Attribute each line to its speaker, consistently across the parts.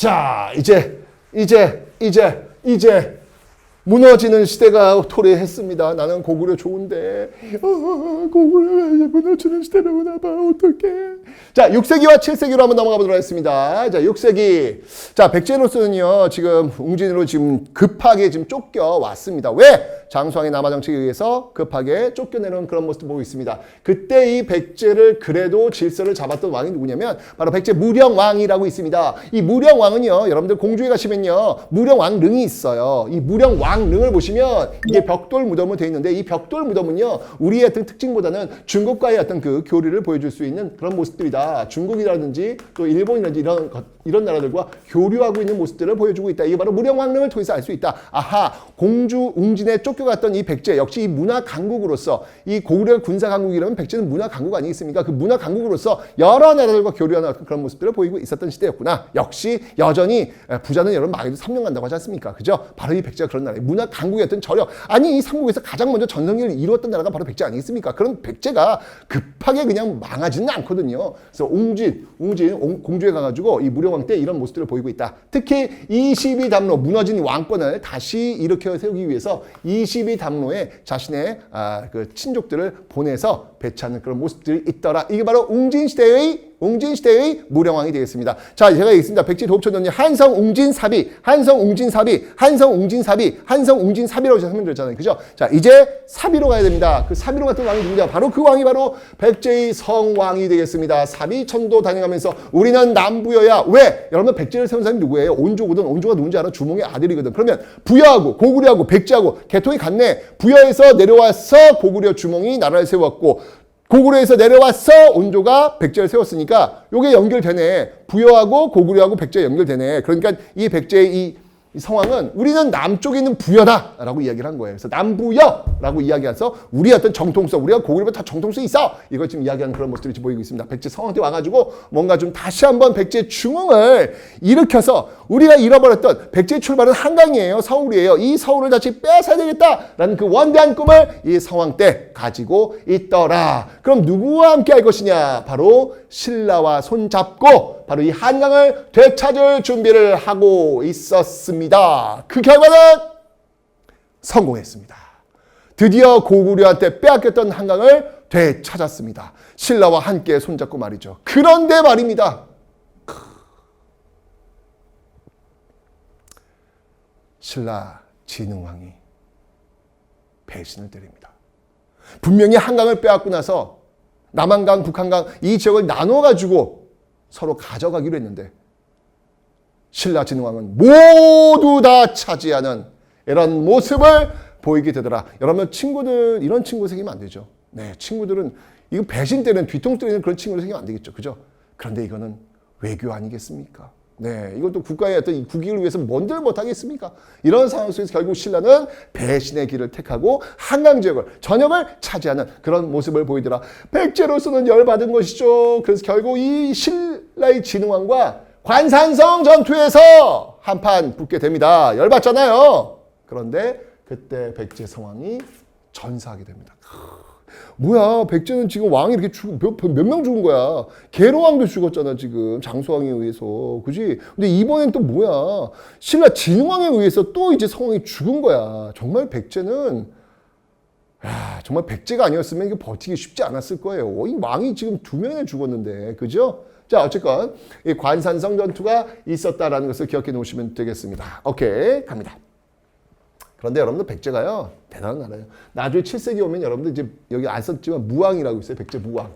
Speaker 1: 자, 이제 무너지는 시대가 도래했습니다. 나는 고구려 좋은데 고구려가 이제 무너지는 시대로 오나 봐. 어떡해. 자, 6세기와 7세기로 한번 넘어가 보도록 하겠습니다. 자, 6세기. 자, 백제로서는요, 지금 웅진으로 지금 급하게 지금 쫓겨왔습니다. 왜? 장수왕의 남하 정책에 의해서 급하게 쫓겨내는 그런 모습을 보고 있습니다. 그때 이 백제를 그래도 질서를 잡았던 왕이 누구냐면 바로 백제 무령왕이라고 있습니다. 이 무령왕은요, 여러분들 공주에 가시면요, 무령왕릉이 있어요. 이 무령왕릉을 보시면 이게 벽돌 무덤으로 되어 있는데, 이 벽돌 무덤은요, 우리의 어떤 특징보다는 중국과의 어떤 그 교류를 보여줄 수 있는 그런 모습들이다. 중국이라든지 또 일본이라든지 이런 나라들과 교류하고 있는 모습들을 보여주고 있다. 이게 바로 무령왕릉을 통해서 알 수 있다. 아하, 공주 웅진에 쫓겨갔던 이 백제, 역시 이 문화 강국으로서, 이 고구려 군사 강국이라면 백제는 문화 강국 아니겠습니까? 그 문화 강국으로서 여러 나라들과 교류하는 그런 모습들을 보이고 있었던 시대였구나. 역시 여전히 부자는 여러분 망해도 3년 간다고 하지 않습니까? 그죠? 바로 이 백제가 그런 나라예요. 문화 강국이었던 저력. 아니, 이 삼국에서 가장 먼저 전성기를 이루었던 나라가 바로 백제 아니겠습니까? 그런 백제가 급하게 그냥 망하지는 않거든요. 그래서 웅진 공주에 가가지고 이 무령왕 때 이런 모습들을 보이고 있다. 특히 22담로, 무너진 왕권을 다시 일으켜 세우기 위해서 22담로에 자신의 그 친족들을 보내서 배치하는 그런 모습들이 있더라. 이게 바로 웅진시대의 무령왕이 되겠습니다. 자, 제가 있습니다. 백제 도읍천전이 한성웅진사비라고 설명드렸잖아요. 그죠? 자, 이제 사비로 가야 됩니다. 그 사비로 갔던 왕이 누구냐? 바로 그 왕이 바로 백제의 성왕이 되겠습니다. 사비천도 다녀가면서 우리는 남부여야. 왜? 여러분, 백제를 세운 사람이 누구예요? 온조거든. 온조가 누군지 알아? 주몽의 아들이거든. 그러면 부여하고 고구려하고 백제하고 계통이 같네. 부여에서 내려와서 고구려 주몽이 나라를 세웠고, 고구려에서 내려와서 온조가 백제를 세웠으니까 요게 연결되네. 부여하고 고구려하고 백제 연결되네. 그러니까 이 백제의 이 성왕은 우리는 남쪽에 있는 부여다라고 이야기를 한 거예요. 그래서 남부여라고 이야기해서 우리 어떤 정통성, 우리가 고구려보다 더 정통성이 있어. 이걸 지금 이야기하는 그런 모습들이 지금 보이고 있습니다. 백제 성왕 때 와가지고 뭔가 좀 다시 한번 백제 중흥을 일으켜서 우리가 잃어버렸던 백제의 출발은 한강이에요. 서울이에요. 이 서울을 다시 빼앗아야 되겠다라는 그 원대한 꿈을 이 성왕 때 가지고 있더라. 그럼 누구와 함께 할 것이냐? 바로 신라와 손잡고 바로 이 한강을 되찾을 준비를 하고 있었습니다. 그 결과는 성공했습니다. 드디어 고구려한테 빼앗겼던 한강을 되찾았습니다. 신라와 함께 손잡고 말이죠. 그런데 말입니다. 신라 진흥왕이 배신을 때립니다. 분명히 한강을 빼앗고 나서 남한강, 북한강 이 지역을 나눠가지고 서로 가져가기로 했는데 신라 진흥왕은 모두 다 차지하는 이런 모습을 보이게 되더라. 여러분, 친구들 이런 친구 생기면 안 되죠. 네, 친구들은 이거 배신 때는 뒤통 때리는 그런 친구들 생기면 안 되겠죠. 그죠? 그런데 이거는 외교 아니겠습니까? 네, 이것도 국가의 어떤 국익을 위해서 뭔들 못하겠습니까? 이런 상황 속에서 결국 신라는 배신의 길을 택하고 한강 지역을, 전역을 차지하는 그런 모습을 보이더라. 백제로서는 열받은 것이죠. 그래서 결국 이 신라의 진흥왕과 관산성 전투에서 한판 붙게 됩니다. 열받잖아요. 그런데 그때 백제 성왕이 전사하게 됩니다. 뭐야, 백제는 지금 왕이 이렇게 몇 명 죽은 거야. 계로왕도 죽었잖아, 지금. 장수왕에 의해서. 그지? 근데 이번엔 또 뭐야. 신라 진흥왕에 의해서 또 이제 성왕이 죽은 거야. 정말 백제는, 정말 백제가 아니었으면 이게 버티기 쉽지 않았을 거예요. 이 왕이 지금 2명이나 죽었는데. 그죠? 자, 어쨌건 이 관산성 전투가 있었다라는 것을 기억해 놓으시면 되겠습니다. 오케이, 갑니다. 그런데 여러분들 백제가요, 대단한 나라예요. 나중에 7세기 오면 여러분들 이제 여기 안 썼지만 무왕이라고 있어요. 백제 무왕.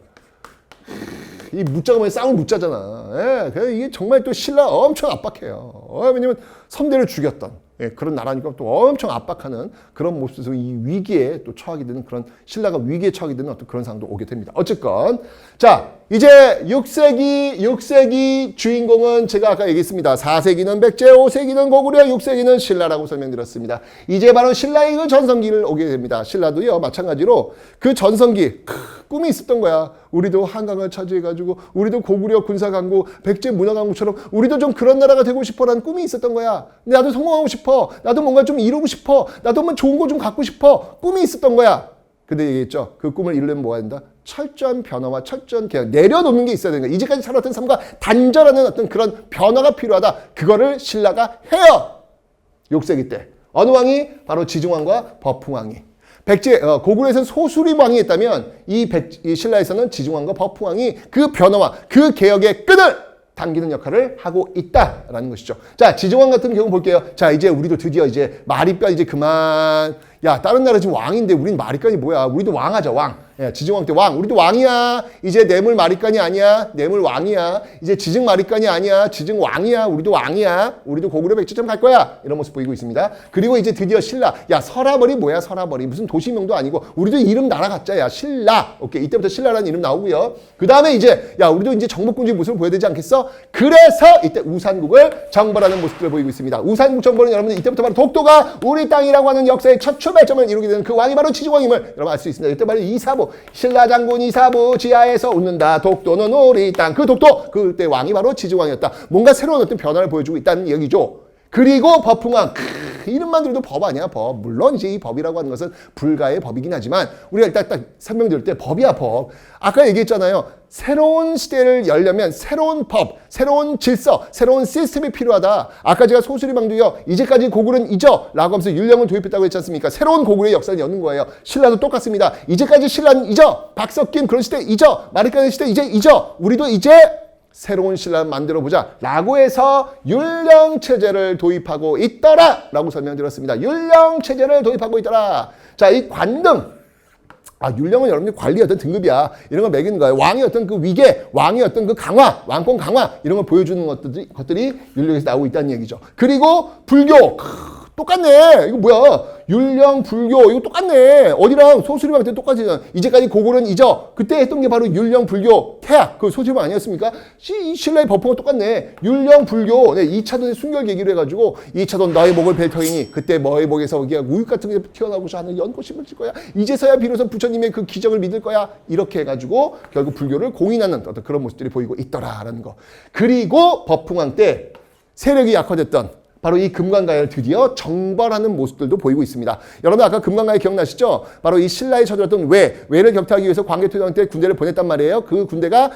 Speaker 1: 이 무자가 뭐냐, 싸움 무자잖아. 예, 그래서 이게 정말 또 신라 엄청 압박해요. 왜냐면 선대를 죽였던 그런 나라니까 또 엄청 압박하는 그런 모습에서 이 위기에 또 처하게 되는 그런, 신라가 위기에 처하게 되는 어떤 그런 상황도 오게 됩니다. 어쨌건 자, 이제 6세기 주인공은 제가 아까 얘기했습니다. 4세기는 백제, 5세기는 고구려, 6세기는 신라라고 설명드렸습니다. 이제 바로 신라의 그 전성기를 오게 됩니다. 신라도요, 마찬가지로 그 전성기 꿈이 있었던 거야. 우리도 한강을 차지해가지고 우리도 고구려 군사강국, 백제 문화강국처럼 우리도 좀 그런 나라가 되고 싶어라는 꿈이 있었던 거야. 근데 나도 성공하고 싶어. 나도 뭔가 좀 이루고 싶어. 나도 뭐 좋은 거 좀 갖고 싶어. 꿈이 있었던 거야. 근데 얘기했죠. 그 꿈을 이루려면 뭐가 된다? 철저한 변화와 철저한 개혁, 내려놓는 게 있어야 되는 거야. 이제까지 살았던 삶과 단절하는 어떤 그런 변화가 필요하다. 그거를 신라가 해요. 6세기 때. 어느 왕이? 바로 지중왕과 버풍왕이. 고구려에서는 소수리 왕이 했다면 이 신라에서는 지중왕과 버풍왕이 그 변화와 그 개혁의 끈을 당기는 역할을 하고 있다라는 것이죠. 자, 지중왕 같은 경우 볼게요. 자, 이제 우리도 드디어 이제 마립간 이제 그만. 야, 다른 나라 지금 왕인데 우린 마립간이 뭐야? 우리도 왕하자, 왕. 야, 지중왕 때 왕. 우리도 왕이야. 이제 뇌물 마립간이 아니야. 뇌물 왕이야. 이제 지증 마립간이 아니야. 지증 왕이야. 우리도 왕이야. 우리도 고구려 백제점 갈 거야. 이런 모습 보이고 있습니다. 그리고 이제 드디어 신라. 야, 설화벌이 뭐야? 설화벌이 무슨 도시명도 아니고 우리도 이름 나라 갖자야. 신라. 오케이. 이때부터 신라라는 이름 나오고요. 그 다음에 이제 야, 우리도 이제 정복군주의 모습을 보여야 되지 않겠어? 그래서 이때 우산국을 정벌하는 모습들을 보이고 있습니다. 우산국 정벌은 여러분들 이때부터 바로 독도가 우리 땅이라고 하는 역사의 첫 출발점을 이루게 되는 그 왕이 바로 지중왕임을 여러분 알 수 있습니다. 이때 바로 이사부, 신라장군 이사부 지하에서 웃는다. 독도는 우리 땅. 그 독도, 그때 왕이 바로 지중왕이었다. 뭔가 새로운 어떤 변화를 보여주고 있다는 얘기죠. 그리고 버풍왕. 이름만 들어도 법 아니야, 법. 물론 이제 이 법이라고 하는 것은 불가의 법이긴 하지만 우리가 일단 딱 설명드릴 때 법이야, 법. 아까 얘기했잖아요. 새로운 시대를 열려면 새로운 법, 새로운 질서, 새로운 시스템이 필요하다. 아까 제가 소수리방도요. 이제까지 고구려는 잊어 라고 하면서 율령을 도입했다고 했지 않습니까? 새로운 고구려의 역사를 여는 거예요. 신라도 똑같습니다. 이제까지 신라는 잊어. 박석김 그런 시대 잊어. 마리까는 시대 이제 잊어. 우리도 이제 새로운 신라를 만들어보자 라고 해서 율령체제를 도입하고 있더라 라고 설명드렸습니다. 율령체제를 도입하고 있더라. 자, 이 관등. 율령은 여러분들 관리의 어떤 등급이야. 이런 걸 매기는 거예요. 왕의 어떤 그 위계, 왕의 어떤 그 강화, 왕권 강화 이런 걸 보여주는 것들이 율령에서 나오고 있다는 얘기죠. 그리고 불교. 똑같네. 이거 뭐야? 율령, 불교 이거 똑같네. 어디랑 소수리방 때 똑같잖아. 이제까지 고구려는 잊어. 그때 했던 게 바로 율령, 불교, 태학. 그 소수리방 아니었습니까? 신라의 법포가 똑같네. 율령, 불교. 네, 2차돈의 순결 계기로 해가지고 2차돈 너의 목을 벨 터이니 그때 너의 목에서 우유 같은 게 튀어나오고자 하는 연꽃이 맺힐 거야. 이제서야 비로소 부처님의 그 기적을 믿을 거야. 이렇게 해가지고 결국 불교를 공인하는 어떤 그런 모습들이 보이고 있더라라는 거. 그리고 버풍왕 때 세력이 약화됐던 바로 이 금관가야를 드디어 정벌하는 모습들도 보이고 있습니다. 여러분 아까 금관가야 기억나시죠? 바로 이 신라에 쳐들었던 외를 격퇴하기 위해서 광개토당 때 군대를 보냈단 말이에요. 그 군대가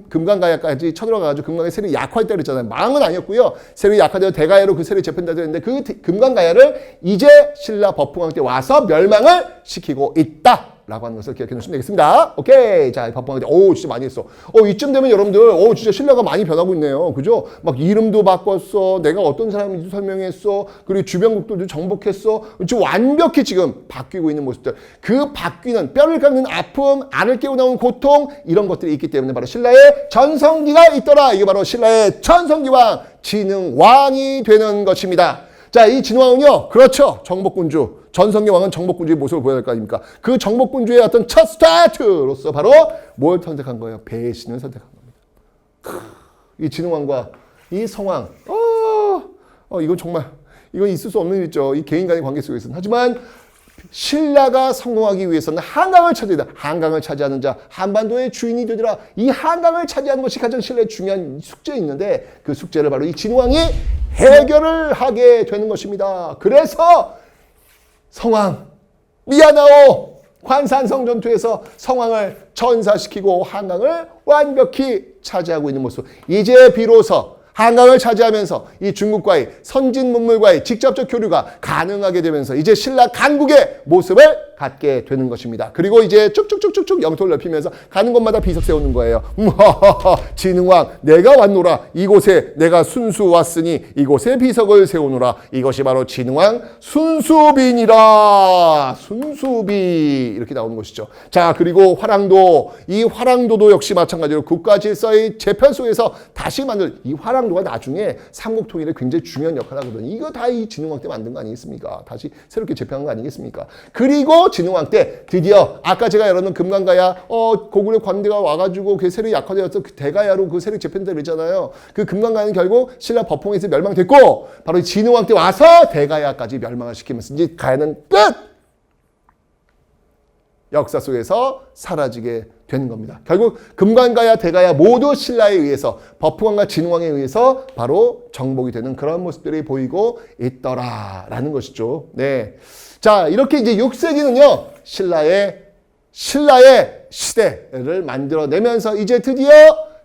Speaker 1: 금관가야까지 쳐들어가가지고 금관가야 세력이 약화했다 그랬잖아요. 망은 아니었고요. 세력이 약화되어 대가야로 그 세력이 재편되다 했는데 그 금관가야를 이제 신라 버풍왕 때 와서 멸망을 시키고 있다. 라고 하는 것을 기억해 놓으시면 되겠습니다. 오케이. 자, 법방할 때, 진짜 많이 했어. 이쯤 되면 여러분들, 진짜 신라가 많이 변하고 있네요. 그죠? 막 이름도 바꿨어. 내가 어떤 사람인지 설명했어. 그리고 주변국들도 정복했어. 지금 완벽히 지금 바뀌고 있는 모습들. 그 바뀌는, 뼈를 깎는 아픔, 알을 깨고 나오는 고통, 이런 것들이 있기 때문에 바로 신라의 전성기가 있더라. 이게 바로 신라의 전성기왕, 진흥왕이 되는 것입니다. 자, 이 진흥왕은요, 그렇죠. 정복군주. 전성기 왕은 정복군주의 모습을 보여야 될 거 아닙니까? 그 정복군주의 어떤 첫 스타트로서 바로 뭘 선택한 거예요? 배신을 선택한 겁니다. 이 진흥왕과 이 성왕, 이건 정말, 이건 있을 수 없는 일이죠. 이 개인 간의 관계 속에서는. 하지만 신라가 성공하기 위해서는 한강을 차지해야 돼. 한강을 차지하는 자, 한반도의 주인이 되리라. 이 한강을 차지하는 것이 가장 신라의 중요한 숙제가 있는데 그 숙제를 바로 이 진흥왕이 해결을 하게 되는 것입니다. 그래서 성왕, 미야나오 관산성 전투에서 성왕을 전사시키고 한강을 완벽히 차지하고 있는 모습. 이제 비로소 한강을 차지하면서 이 중국과의 선진 문물과의 직접적 교류가 가능하게 되면서 이제 신라 강국의 모습을 갖게 되는 것입니다. 그리고 이제 쭉쭉쭉쭉쭉 영토를 넓히면서 가는 곳마다 비석 세우는 거예요. 진흥왕 내가 왔노라. 이곳에 내가 순수 왔으니 이곳에 비석을 세우노라. 이것이 바로 진흥왕 순수빈이라. 순수비 이렇게 나오는 것이죠. 자, 그리고 화랑도. 이 화랑도도 역시 마찬가지로 국가 질서의 재편 속에서 다시 만든 이 화랑도가 나중에 삼국 통일에 굉장히 중요한 역할을 하거든요. 이거 다 이 진흥왕 때 만든 거 아니겠습니까? 다시 새롭게 재편한 거 아니겠습니까? 그리고 진흥왕 때 드디어 아까 제가 열었는 금강가야 고구려 관대가 와가지고 그 세력이 약화되어서 그 대가야로 그 세력 재편되다 그랬잖아요. 그 금강가야는 결국 신라 법홍에서 멸망됐고 바로 진흥왕 때 와서 대가야까지 멸망을 시키면서 이제 가야는 끝! 역사 속에서 사라지게 되는 겁니다. 결국 금관가야 대가야 모두 신라에 의해서 버풍왕과 진흥왕에 의해서 바로 정복이 되는 그런 모습들이 보이고 있더라라는 것이죠. 네. 자, 이렇게 이제 6세기는요. 신라의 신라의 시대를 만들어내면서 이제 드디어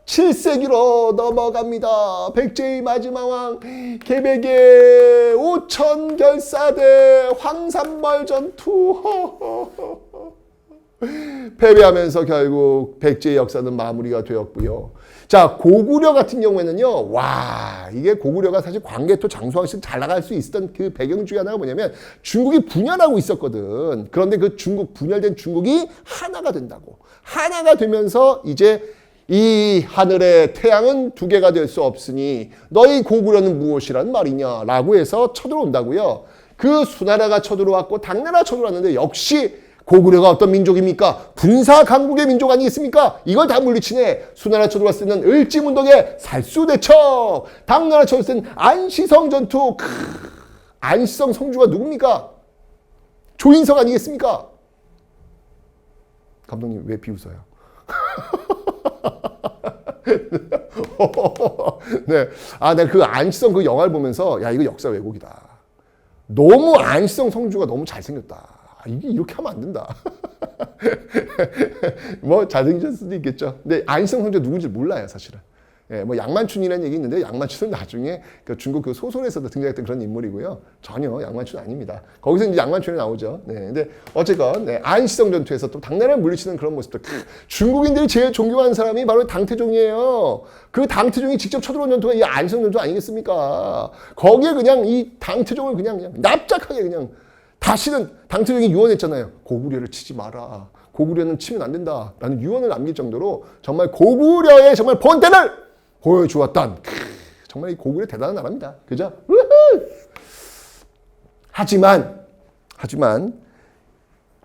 Speaker 1: 7세기로 넘어갑니다. 백제의 마지막 왕 개백의 5천 결사대 황산벌 전투 패배하면서 결국 백제의 역사는 마무리가 되었고요. 자, 고구려 같은 경우에는요, 와, 이게 고구려가 사실 광개토 장수왕실 잘 나갈 수 있었던 그 배경 중에 하나가 뭐냐면 중국이 분열하고 있었거든. 그런데 그 분열된 중국이 하나가 된다고. 하나가 되면서 이제 이 하늘의 태양은 두 개가 될 수 없으니 너희 고구려는 무엇이란 말이냐라고 해서 쳐들어온다고요. 그 수나라가 쳐들어왔고 당나라 쳐들어왔는데 역시 고구려가 어떤 민족입니까? 군사 강국의 민족 아니겠습니까? 이걸 다 물리치네. 수나라 쳐들어왔을 때는 을지문덕의 살수대첩, 당나라 쳐들어왔을 때는 안시성 전투. 안시성 성주가 누굽니까? 조인성 아니겠습니까? 감독님 왜 비웃어요? 네, 내가 그 안시성 그 영화를 보면서 야, 이거 역사 왜곡이다. 너무 안시성 성주가 너무 잘생겼다. 이게 이렇게 하면 안 된다. 뭐 잘생겼을 수도 있겠죠. 근데 안시성 성주가 누군지 몰라요, 사실은. 예, 뭐 양만춘이라는 얘기 있는데 양만춘은 나중에 그 중국 그 소설에서도 등장했던 그런 인물이고요. 전혀 양만춘 아닙니다. 거기서 이제 양만춘이 나오죠. 네, 근데 어쨌건 네, 안시성 전투에서 또 당나라를 물리치는 그런 모습들. 중국인들이 제일 존경하는 사람이 바로 당태종이에요. 그 당태종이 직접 쳐들어온 전투가 이 안시성 전투 아니겠습니까? 거기에 그냥 이 당태종을 그냥 납작하게 그냥 다시는 당태종이 유언했잖아요. 고구려를 치지 마라. 고구려는 치면 안 된다. 라는 유언을 남길 정도로 정말 고구려의 정말 본때를 보여주었던 정말 이 고구려 대단한 나라입니다. 그죠? 하지만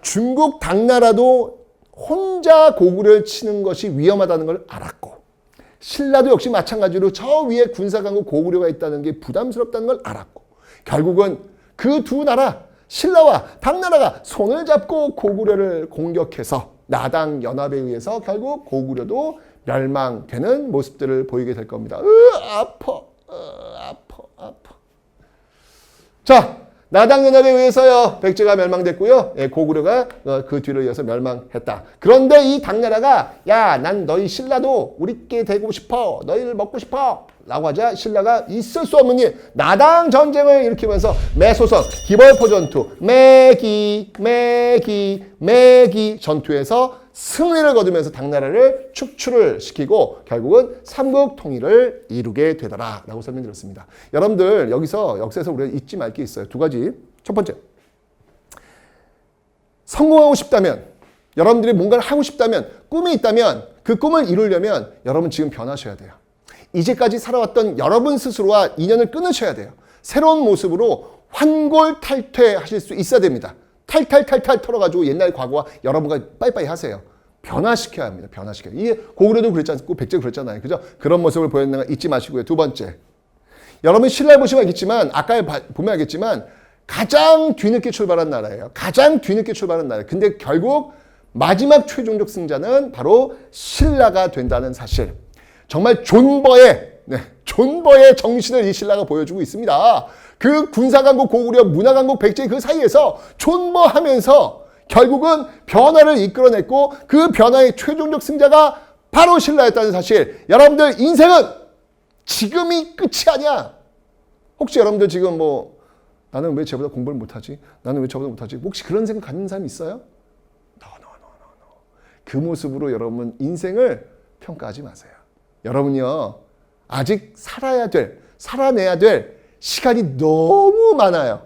Speaker 1: 중국 당나라도 혼자 고구려를 치는 것이 위험하다는 걸 알았고 신라도 역시 마찬가지로 저 위에 군사강국 고구려가 있다는 게 부담스럽다는 걸 알았고 결국은 그 두 나라 신라와 당나라가 손을 잡고 고구려를 공격해서 나당 연합에 의해서 결국 고구려도 멸망되는 모습들을 보이게 될 겁니다. 아파. 자, 나당 연합에 의해서요. 백제가 멸망됐고요. 예, 고구려가 그 뒤로 이어서 멸망했다. 그런데 이 당나라가 야, 난 너희 신라도 우리께 되고 싶어. 너희를 먹고 싶어. 라고 하자 신라가 있을 수 없는 일 나당 전쟁을 일으키면서 매소선 기벌포 전투 매기 전투에서 승리를 거두면서 당나라를 축출을 시키고 결국은 삼국 통일을 이루게 되더라 라고 설명드렸습니다. 여러분들 여기서 역사에서 우리가 잊지 말 게 있어요. 두 가지. 첫 번째, 성공하고 싶다면 여러분들이 뭔가를 하고 싶다면 꿈이 있다면 그 꿈을 이루려면 여러분 지금 변하셔야 돼요. 이제까지 살아왔던 여러분 스스로와 인연을 끊으셔야 돼요. 새로운 모습으로 환골탈퇴하실 수 있어야 됩니다. 탈탈 털어가지고 옛날 과거와 여러분과 빠이빠이 하세요. 변화시켜야 합니다. 변화시켜야. 이게 고구려도 그랬지 않고 백제도 그랬잖아요. 그죠? 그런 모습을 보였는 거 잊지 마시고요. 두 번째, 여러분 신라에 보시면 알겠지만 아까 보면 알겠지만 가장 뒤늦게 출발한 나라예요. 가장 뒤늦게 출발한 나라예요. 근데 결국 마지막 최종적 승자는 바로 신라가 된다는 사실. 정말 존버의 정신을 이 신라가 보여주고 있습니다. 그 군사강국 고구려, 문화강국 백제 그 사이에서 존버하면서 결국은 변화를 이끌어냈고 그 변화의 최종적 승자가 바로 신라였다는 사실. 여러분들 인생은 지금이 끝이 아니야. 혹시 여러분들 지금 뭐 나는 왜 쟤보다 공부를 못하지? 나는 왜 저보다 못하지? 혹시 그런 생각 갖는 사람 있어요? No. 그 모습으로 여러분 인생을 평가하지 마세요. 여러분이요, 아직 살아내야 될 시간이 너무 많아요.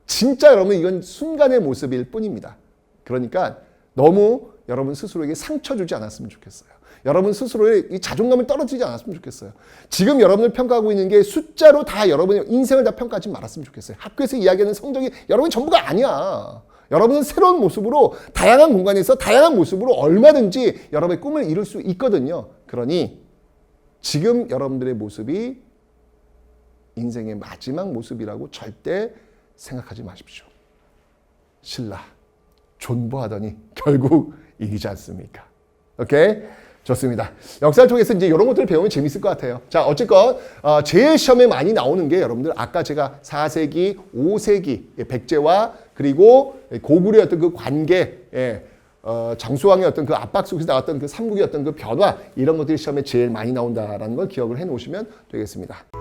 Speaker 1: 진짜 여러분 이건 순간의 모습일 뿐입니다. 그러니까 너무 여러분 스스로에게 상처 주지 않았으면 좋겠어요. 여러분 스스로의 이 자존감을 떨어뜨리지 않았으면 좋겠어요. 지금 여러분을 평가하고 있는 게 숫자로 다 여러분의 인생을 다 평가하지 말았으면 좋겠어요. 학교에서 이야기하는 성적이 여러분이 전부가 아니야. 여러분은 새로운 모습으로 다양한 공간에서 다양한 모습으로 얼마든지 여러분의 꿈을 이룰 수 있거든요. 그러니 지금 여러분들의 모습이 인생의 마지막 모습이라고 절대 생각하지 마십시오. 신라 존버하더니 결국 이기지 않습니까? 오케이? 좋습니다. 역사를 통해서 이제 이런 것들을 배우면 재밌을 것 같아요. 자, 어쨌건 제 시험에 많이 나오는 게 여러분들 아까 제가 4세기, 5세기 백제와 그리고 고구려였던 그 관계, 장수왕의 어떤 그 압박 속에서 나왔던 그 삼국의 어떤 그 변화 이런 것들이 시험에 제일 많이 나온다라는 걸 기억을 해 놓으시면 되겠습니다.